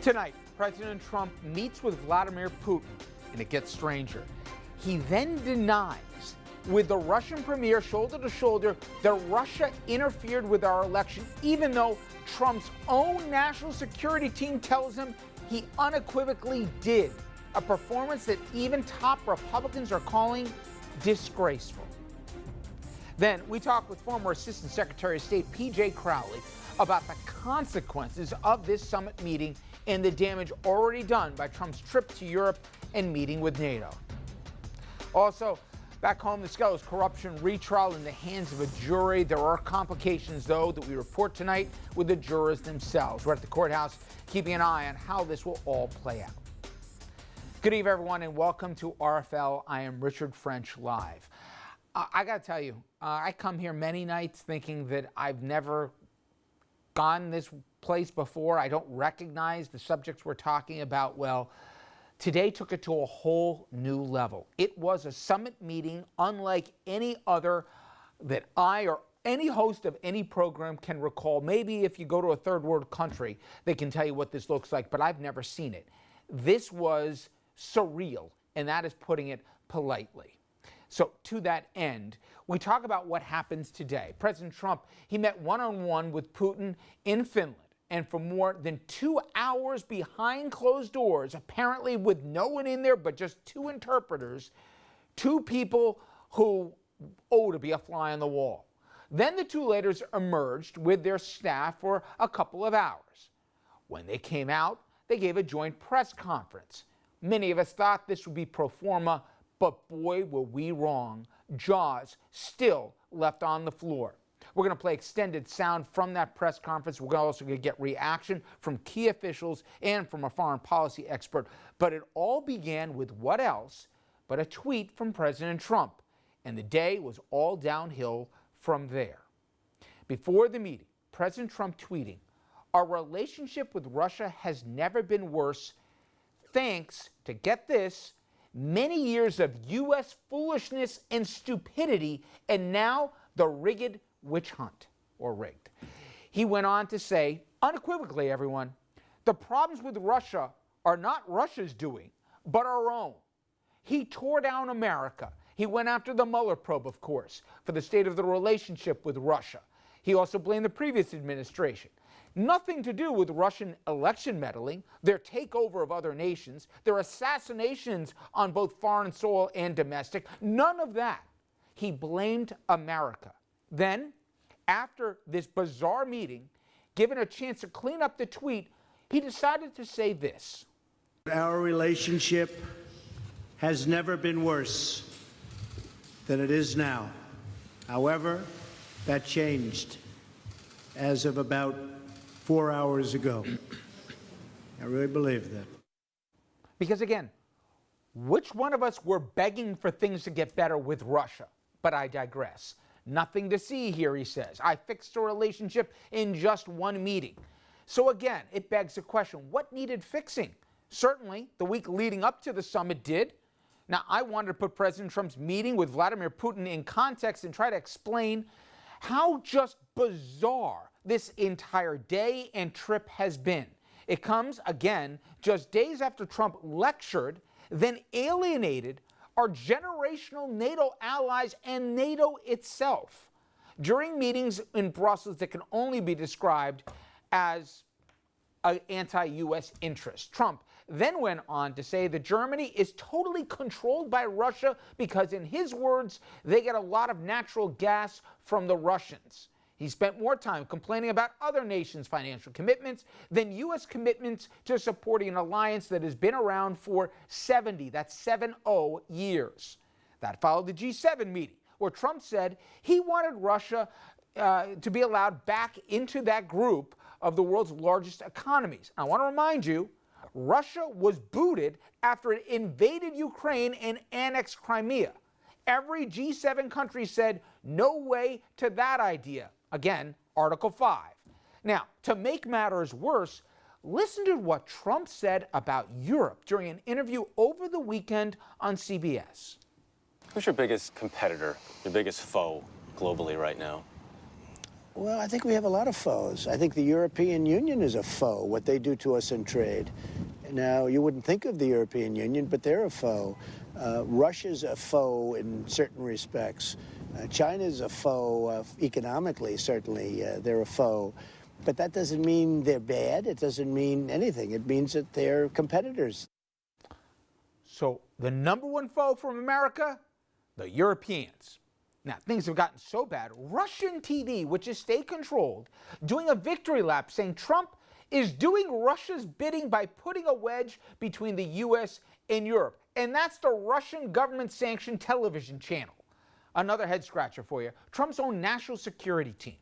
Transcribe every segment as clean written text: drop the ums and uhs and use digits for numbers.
Tonight, President Trump meets with Vladimir Putin, and it gets stranger. He then denies, with the Russian premier shoulder to shoulder, that Russia interfered with our election, even though Trump's own national security team tells him he unequivocally did. A performance that even top Republicans are calling disgraceful. Then we talk with former Assistant Secretary of State P.J. Crowley about the consequences of this summit meeting and the damage already done by Trump's trip to Europe and meeting with NATO. Also, back home, the Skeller's corruption retrial in the hands of a jury. There are complications, though, that we report tonight with the jurors themselves. We're at the courthouse keeping an eye on how this will all play out. Good evening, everyone, and welcome to RFL. I am Richard French live. I got to tell you, I come here many nights thinking that I've never gone this place before. I don't recognize the subjects we're talking about well. Today took it to a whole new level. It was a summit meeting unlike any other that I or any host of any program can recall. Maybe if you go to a third world country, they can tell you what this looks like, but I've never seen it. This was surreal, and that is putting it politely. So to that end, we talk about what happens today. President Trump, he met one-on-one with Putin in Finland, and for more than 2 hours behind closed doors, apparently with no one in there but just two interpreters, two people who owe to be a fly on the wall. Then the two leaders emerged with their staff for a couple of hours. When they came out, they gave a joint press conference. Many of us thought this would be pro forma, but boy, were we wrong. Jaws still left on the floor. We're going to play extended sound from that press conference. We're also going to get reaction from key officials and from a foreign policy expert. But it all began with what else but a tweet from President Trump. And the day was all downhill from there. Before the meeting, President Trump tweeting, "Our relationship with Russia has never been worse, thanks to," get this, "many years of U.S. foolishness and stupidity, and now the rigged witch hunt," or rigged. He went on to say, unequivocally, everyone, "The problems with Russia are not Russia's doing, but our own." He tore down America. He went after the Mueller probe, of course, for the state of the relationship with Russia. He also blamed the previous administration. Nothing to do with Russian election meddling, their takeover of other nations, their assassinations on both foreign soil and domestic. None of that. He blamed America. Then, after this bizarre meeting, given a chance to clean up the tweet, he decided to say this. "Our relationship has never been worse than it is now. However, that changed as of about 4 hours ago." I really believe that. Because again, which one of us were begging for things to get better with Russia? But I digress. Nothing to see here, he says. I fixed a relationship in just one meeting. So again, it begs the question, what needed fixing? Certainly, the week leading up to the summit did. Now, I wanted to put President Trump's meeting with Vladimir Putin in context and try to explain how just bizarre this entire day and trip has been. It comes, again, just days after Trump lectured, then alienated our generational NATO allies and NATO itself during meetings in Brussels that can only be described as an anti-U.S. interest. Trump then went on to say that Germany is totally controlled by Russia because, in his words, they get a lot of natural gas from the Russians. He spent more time complaining about other nations' financial commitments than U.S. commitments to supporting an alliance that has been around for 70 years. That followed the G7 meeting, where Trump said he wanted Russia to be allowed back into that group of the world's largest economies. I want to remind you, Russia was booted after it invaded Ukraine and annexed Crimea. Every G7 country said no way to that idea. Again, Article 5. Now, to make matters worse, listen to what Trump said about Europe during an interview over the weekend on CBS. Who's your biggest competitor, your biggest foe globally right now? Well, I think we have a lot of foes. I think the European Union is a foe, what they do to us in trade. Now, you wouldn't think of the European Union, but they're a foe. Russia's a foe in certain respects. China's a foe economically, certainly. They're a foe. But that doesn't mean they're bad. It doesn't mean anything. It means that they're competitors. So the number one foe from America? The Europeans. Now, things have gotten so bad, Russian TV, which is state-controlled, doing a victory lap saying Trump is doing Russia's bidding by putting a wedge between the U.S. and Europe. And that's the Russian government-sanctioned television channel. Another head-scratcher for you, Trump's own national security team.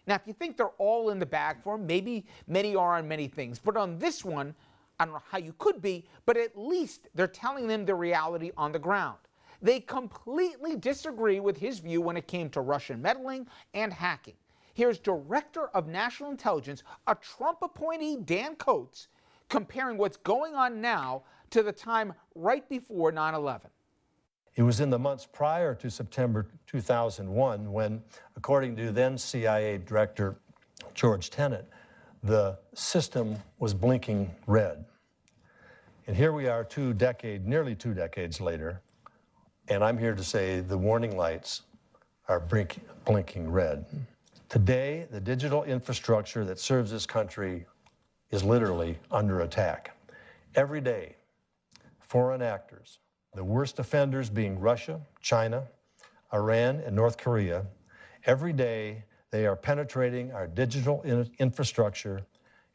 Now, if you think they're all in the bag for him, maybe many are on many things. But on this one, I don't know how you could be, but at least they're telling them the reality on the ground. They completely disagree with his view when it came to Russian meddling and hacking. Here's Director of National Intelligence, a Trump appointee, Dan Coats, comparing what's going on now to the time right before 9/11. It was in the months prior to September 2001 when, according to then CIA Director George Tenet, the system was blinking red. And here we are nearly two decades later, and I'm here to say the warning lights are blinking red. Today, the digital infrastructure that serves this country is literally under attack. Every day, foreign actors, the worst offenders being Russia, China, Iran, and North Korea, every day they are penetrating our digital infrastructure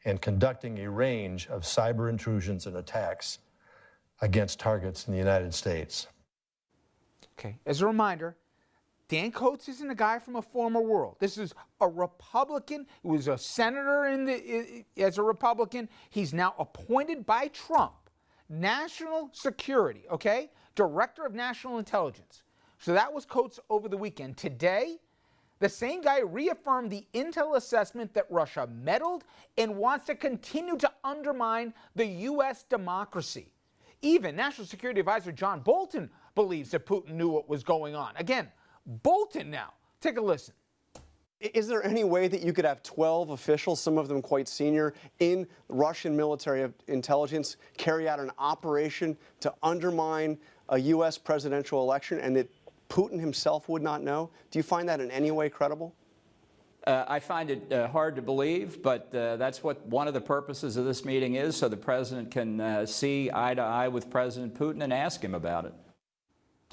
and conducting a range of cyber intrusions and attacks against targets in the United States. Okay, as a reminder, Dan Coats isn't a guy from a former world. This is a Republican who was a senator as a Republican. He's now appointed by Trump. National Security, okay? Director of National Intelligence. So that was Coats over the weekend. Today, the same guy reaffirmed the intel assessment that Russia meddled and wants to continue to undermine the U.S. democracy. Even National Security Advisor John Bolton believes that Putin knew what was going on. Again, Bolton now. Take a listen. Is there any way that you could have 12 officials, some of them quite senior, in Russian military intelligence carry out an operation to undermine a U.S. presidential election and that Putin himself would not know? Do you find that in any way credible? I find it hard to believe, but that's what one of the purposes of this meeting is, so the president can see eye to eye with President Putin and ask him about it.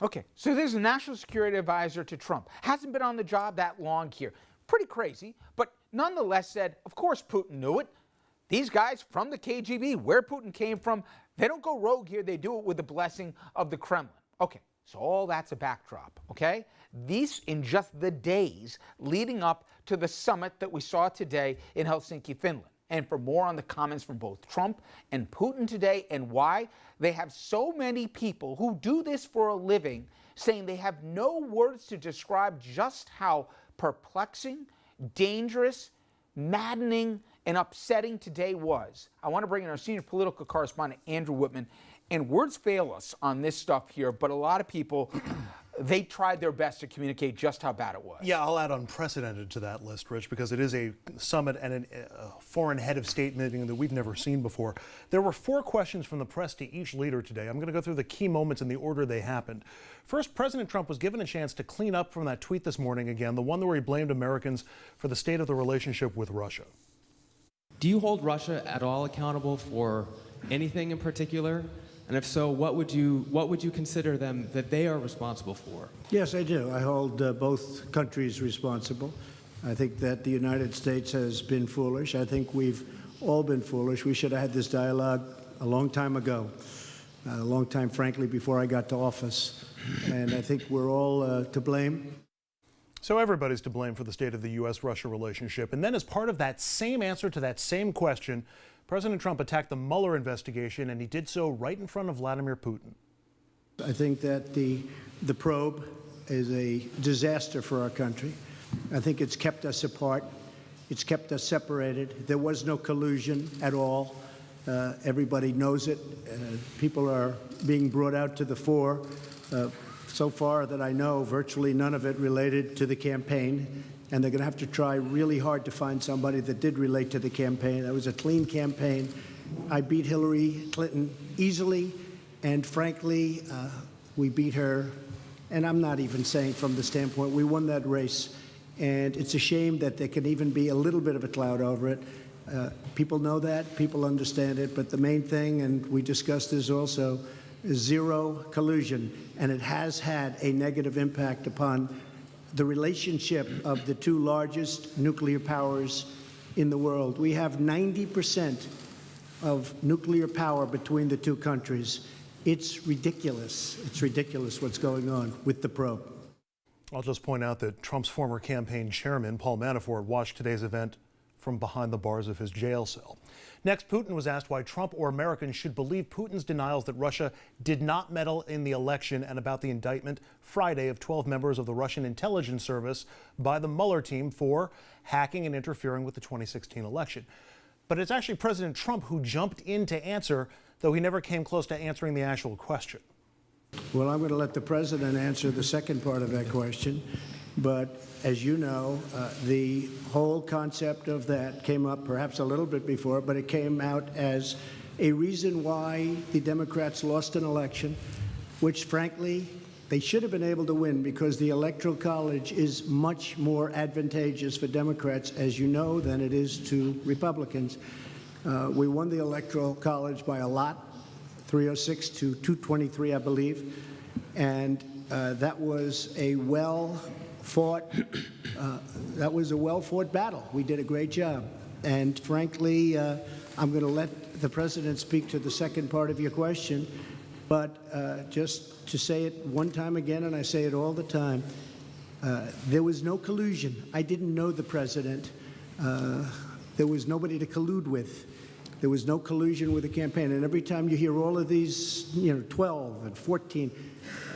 Okay, so there's a national security advisor to Trump. Hasn't been on the job that long here. Pretty crazy, but nonetheless said, of course Putin knew it. These guys from the KGB, where Putin came from, they don't go rogue here. They do it with the blessing of the Kremlin. Okay, so all that's a backdrop, okay? These in just the days leading up to the summit that we saw today in Helsinki, Finland. And for more on the comments from both Trump and Putin today and why they have so many people who do this for a living saying they have no words to describe just how perplexing, dangerous, maddening, and upsetting today was. I want to bring in our senior political correspondent, Andrew Whitman. And words fail us on this stuff here, but a lot of people, they tried their best to communicate just how bad it was. Yeah, I'll add unprecedented to that list, Rich, because it is a summit and a foreign head of state meeting that we've never seen before. There were 4 questions from the press to each leader today. I'm going to go through the key moments in the order they happened. First, President Trump was given a chance to clean up from that tweet this morning again, the one where he blamed Americans for the state of the relationship with Russia. Do you hold Russia at all accountable for anything in particular? And if so, what would you consider them that they are responsible for? Yes, I do. I hold both countries responsible. I think that the United States has been foolish. I think we've all been foolish. We should have had this dialogue a long time ago, a long time, frankly, before I got to office. And I think we're all to blame. So everybody's to blame for the state of the U.S.-Russia relationship. And then as part of that same answer to that same question, President Trump attacked the Mueller investigation, and he did so right in front of Vladimir Putin. I think that the probe is a disaster for our country. I think it's kept us apart. It's kept us separated. There was no collusion at all. Everybody knows it. People are being brought out to the fore. So far that I know, virtually none of it related to the campaign. and they're going to have to try really hard to find somebody that did relate to the campaign. That was a clean campaign. I beat Hillary Clinton easily, and frankly, we beat her, and I'm not even saying from the standpoint, we won that race, and it's a shame that there can even be a little bit of a cloud over it. People know that, people understand it, but the main thing, and we discussed this also, is zero collusion, and it has had a negative impact upon the relationship of the two largest nuclear powers in the world. We have 90% of nuclear power between the two countries. It's ridiculous. It's ridiculous what's going on with the probe. I'll just point out that Trump's former campaign chairman, Paul Manafort, watched today's event from behind the bars of his jail cell. Next, Putin was asked why Trump or Americans should believe Putin's denials that Russia did not meddle in the election and about the indictment Friday of 12 members of the Russian intelligence service by the Mueller team for hacking and interfering with the 2016 election. But it's actually President Trump who jumped in to answer, though he never came close to answering the actual question. Well, I'm going to let the president answer the second part of that question. But as you know, the whole concept of that came up perhaps a little bit before, but it came out as a reason why the Democrats lost an election, which frankly, they should have been able to win because the Electoral College is much more advantageous for Democrats, as you know, than it is to Republicans. We won the Electoral College by a lot, 306 to 223, I believe, and that was a well-fought battle. We did a great job, and frankly, I'm going to let the president speak to the second part of your question, but just to say it one time again, and I say it all the time, there was no collusion. I didn't know the president. There was nobody to collude with. There was no collusion with the campaign. And every time you hear all of these, 12 and 14,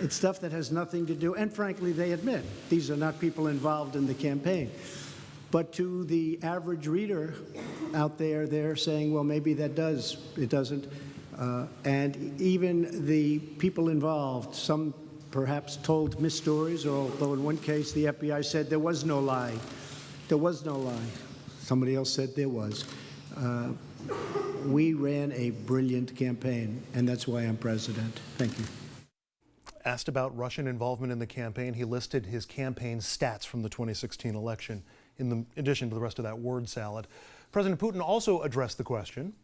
it's stuff that has nothing to do, and frankly, they admit, these are not people involved in the campaign. But to the average reader out there, they're saying, well, maybe that does. It doesn't. And even the people involved, some perhaps told misstories, although in one case the FBI said there was no lie. There was no lie. Somebody else said there was. We ran a brilliant campaign, and that's why I'm president. Thank you. Asked about Russian involvement in the campaign, he listed his campaign stats from the 2016 election in addition to the rest of that word salad. President Putin also addressed the question.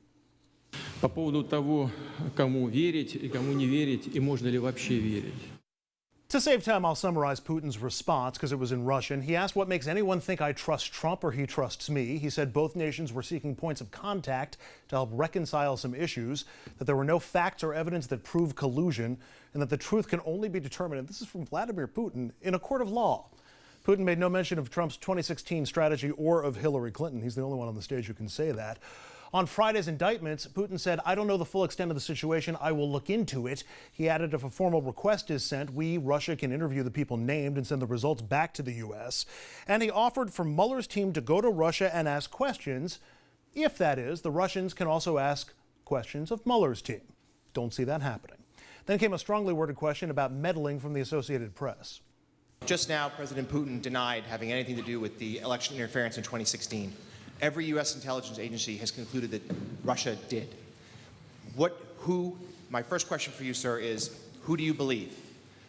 По поводу того, кому верить и кому не верить, и можно ли вообще верить. To save time, I'll summarize Putin's response because it was in Russian. He asked what makes anyone think I trust Trump or he trusts me. He said both nations were seeking points of contact to help reconcile some issues, that there were no facts or evidence that prove collusion, and that the truth can only be determined, and this is from Vladimir Putin, in a court of law. Putin made no mention of Trump's 2016 strategy or of Hillary Clinton. He's the only one on the stage who can say that. On Friday's indictments, Putin said, I don't know the full extent of the situation. I will look into it. He added if a formal request is sent, Russia, can interview the people named and send the results back to the U.S. And he offered for Mueller's team to go to Russia and ask questions. If that is, the Russians can also ask questions of Mueller's team. Don't see that happening. Then came a strongly worded question about meddling from the Associated Press. Just now, President Putin denied having anything to do with the election interference in 2016. Every U.S. intelligence agency has concluded that Russia did. My first question for you, sir, is who do you believe?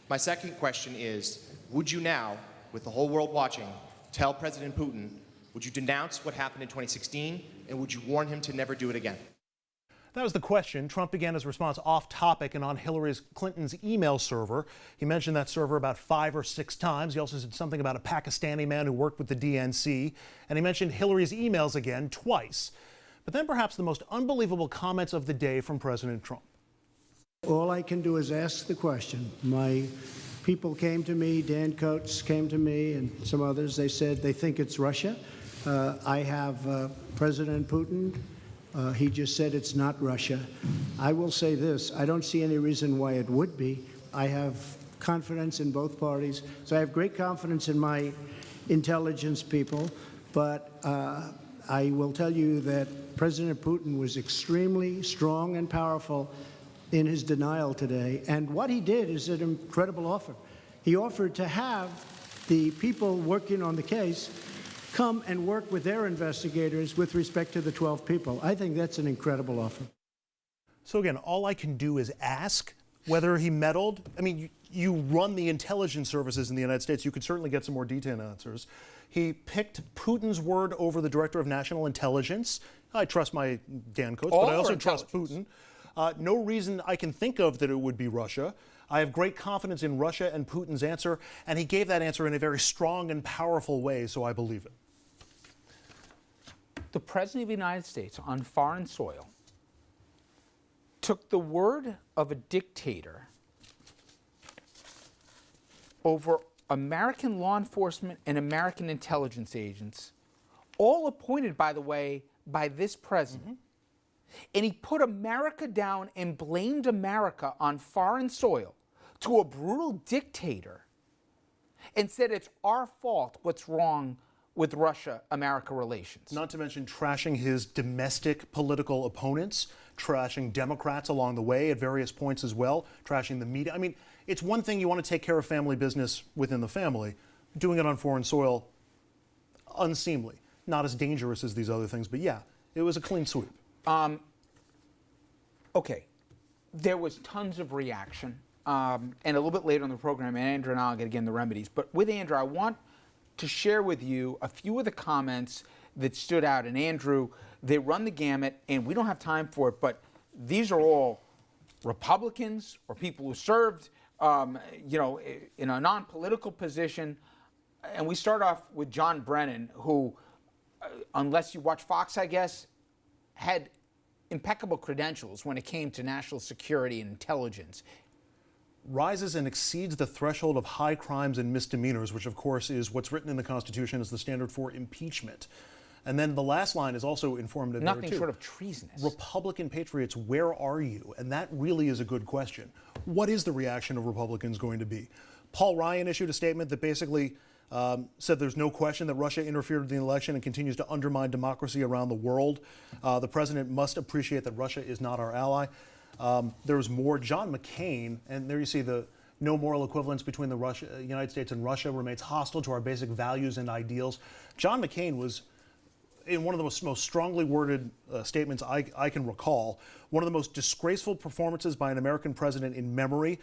My second question is, would you now, with the whole world watching, tell President Putin, would you denounce what happened in 2016, and would you warn him to never do it again? That was the question. Trump began his response off topic and on Hillary Clinton's email server. He mentioned that server about 5 or 6 times. He also said something about a Pakistani man who worked with the DNC. And he mentioned Hillary's emails again twice. But then perhaps the most unbelievable comments of the day from President Trump. All I can do is ask the question. My people came to me, Dan Coates came to me, and some others. They said they think it's Russia. I have President Putin. He just said it's not Russia. I will say this, I don't see any reason why it would be. I have confidence in both parties. So I have great confidence in my intelligence people, but I will tell you that President Putin was extremely strong and powerful in his denial today. And what he did is an incredible offer. He offered to have the people working on the case come and work with their investigators with respect to the 12 people. I think that's an incredible offer. So again, all I can do is ask whether he meddled. I mean, you run the intelligence services in the United States. You could certainly get some more detailed answers. He picked Putin's word over the Director of National Intelligence. I trust my Dan coats, but I also trust Putin. No reason I can think of that it would be Russia. I have great confidence in Russia and Putin's answer, and he gave that answer in a very strong and powerful way, so I believe it. The President of the United States on foreign soil took the word of a dictator over American law enforcement and American intelligence agents, all appointed, by the way, by this president. And he put America down and blamed America on foreign soil to a brutal dictator and said it's our fault what's wrong with Russia-America relations. Not to mention trashing his domestic political opponents, trashing Democrats along the way at various points as well, trashing the media. I mean, it's one thing you want to take care of family business within the family. Doing it on foreign soil, unseemly. Not as dangerous as these other things, but yeah, it was a clean sweep. Okay, there was tons of reaction, and a little bit later in the program, Andrew and I will get again the remedies. But with Andrew, I want to share with you a few of the comments that stood out. And Andrew, they run the gamut, and we don't have time for it, but these are all Republicans or people who served, in a non-political position. And we start off with John Brennan, who, unless you watch Fox, I guess, had impeccable credentials when it came to national security and intelligence. Rises and exceeds the threshold of high crimes and misdemeanors, which of course is what's written in the Constitution as the standard for impeachment. And then the last line is also informative. Nothing short of treasonous. Republican patriots, where are you? And that really is a good question. What is the reaction of Republicans going to be? Paul Ryan issued a statement that basically said there's no question that Russia interfered with the election and continues to undermine democracy around the world. The president must appreciate that Russia is not our ally. There was more. John McCain, and there you see the no moral equivalence between the United States and Russia, remains hostile to our basic values and ideals. John McCain was, in one of the most strongly worded statements I can recall, one of the most disgraceful performances by an American president in memory,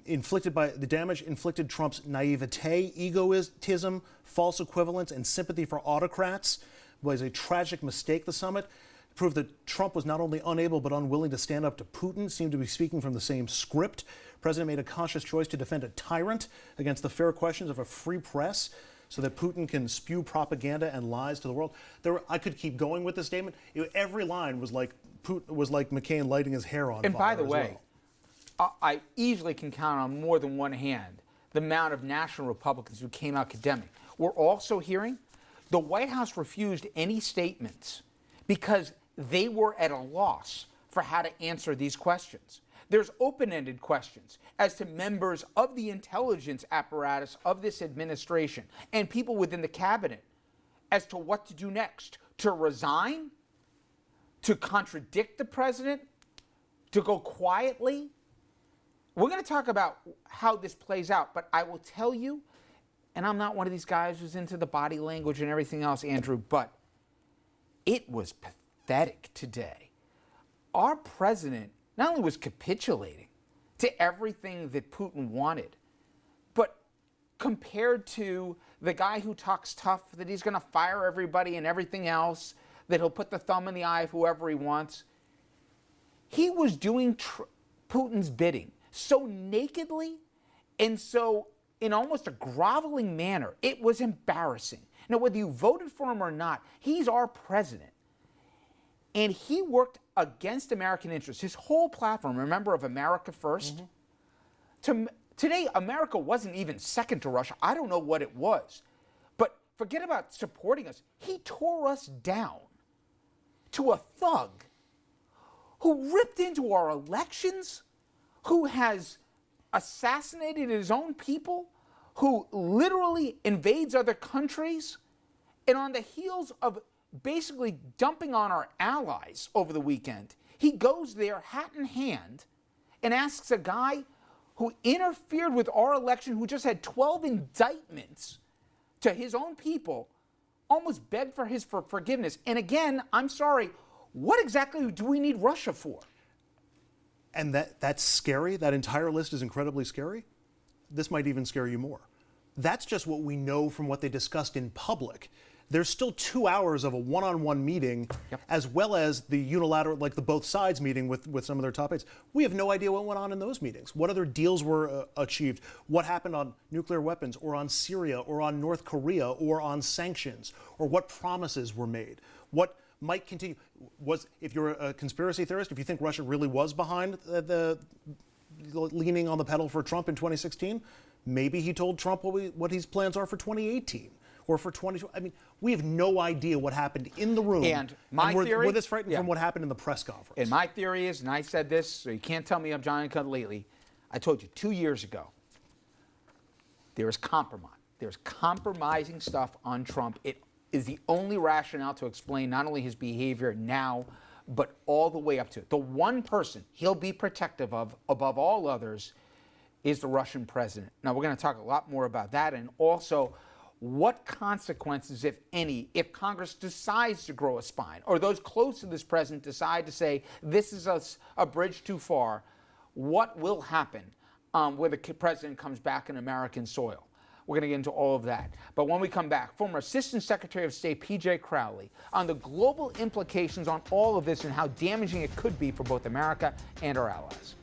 inflicted by the damage inflicted Trump's naivete, egotism, false equivalence, and sympathy for autocrats was a tragic mistake. The summit proved that Trump was not only unable but unwilling to stand up to Putin, seemed to be speaking from the same script. The president made a conscious choice to defend a tyrant against the fair questions of a free press so that Putin can spew propaganda and lies to the world. I could keep going with this statement. Every line was like McCain lighting his hair on fire. And by the way, I easily can count on more than one hand the amount of national Republicans who came out condemning. We're also hearing the White House refused any statements because they were at a loss for how to answer these questions. There's open-ended questions as to members of the intelligence apparatus of this administration and people within the cabinet as to what to do next, to resign, to contradict the president, to go quietly. We're going to talk about how this plays out, but I will tell you, and I'm not one of these guys who's into the body language and everything else, Andrew, but it was pathetic today. Our president not only was capitulating to everything that Putin wanted, but compared to the guy who talks tough, that he's going to fire everybody and everything else, that he'll put the thumb in the eye of whoever he wants, he was doing Putin's bidding so nakedly and so in almost a groveling manner. It was embarrassing. Now, whether you voted for him or not, he's our president. And he worked against American interests. His whole platform, remember, of America First? Today, America wasn't even second to Russia. I don't know what it was. But forget about supporting us. He tore us down to a thug who ripped into our elections, who has assassinated his own people, who literally invades other countries, and on the heels of basically dumping on our allies over the weekend, he goes there hat in hand and asks a guy who interfered with our election, who just had 12 indictments to his own people, almost begged for his forgiveness. And again, I'm sorry, what exactly do we need Russia for? And that's scary. That entire list is incredibly scary. This might even scare you more. That's just what we know from what they discussed in public. There's still 2 hours of a one-on-one meeting, as well as the unilateral, like the both sides meeting with some of their top aides. We have no idea what went on in those meetings. What other deals were achieved? What happened on nuclear weapons, or on Syria, or on North Korea, or on sanctions, or what promises were made? What might continue? If you're a conspiracy theorist, if you think Russia really was behind the leaning on the pedal for Trump in 2016, maybe he told Trump what his plans are for 2018 or for 2020. I mean, we have no idea what happened in the room. And my theory, we're this frightened from what happened in the press conference. And my theory is, and I said this, so you can't tell me I'm Johnny Cut lately. I told you 2 years ago, there is compromise. There's compromising stuff on Trump. It is the only rationale to explain not only his behavior now, but all the way up to it. The one person he'll be protective of above all others is the Russian president. Now, we're going to talk a lot more about that, and also what consequences, if any, if Congress decides to grow a spine, or those close to this president decide to say this is a bridge too far, what will happen when the president comes back in American soil? We're going to get into all of that. But when we come back, former Assistant Secretary of State P.J. Crowley on the global implications on all of this and how damaging it could be for both America and our allies.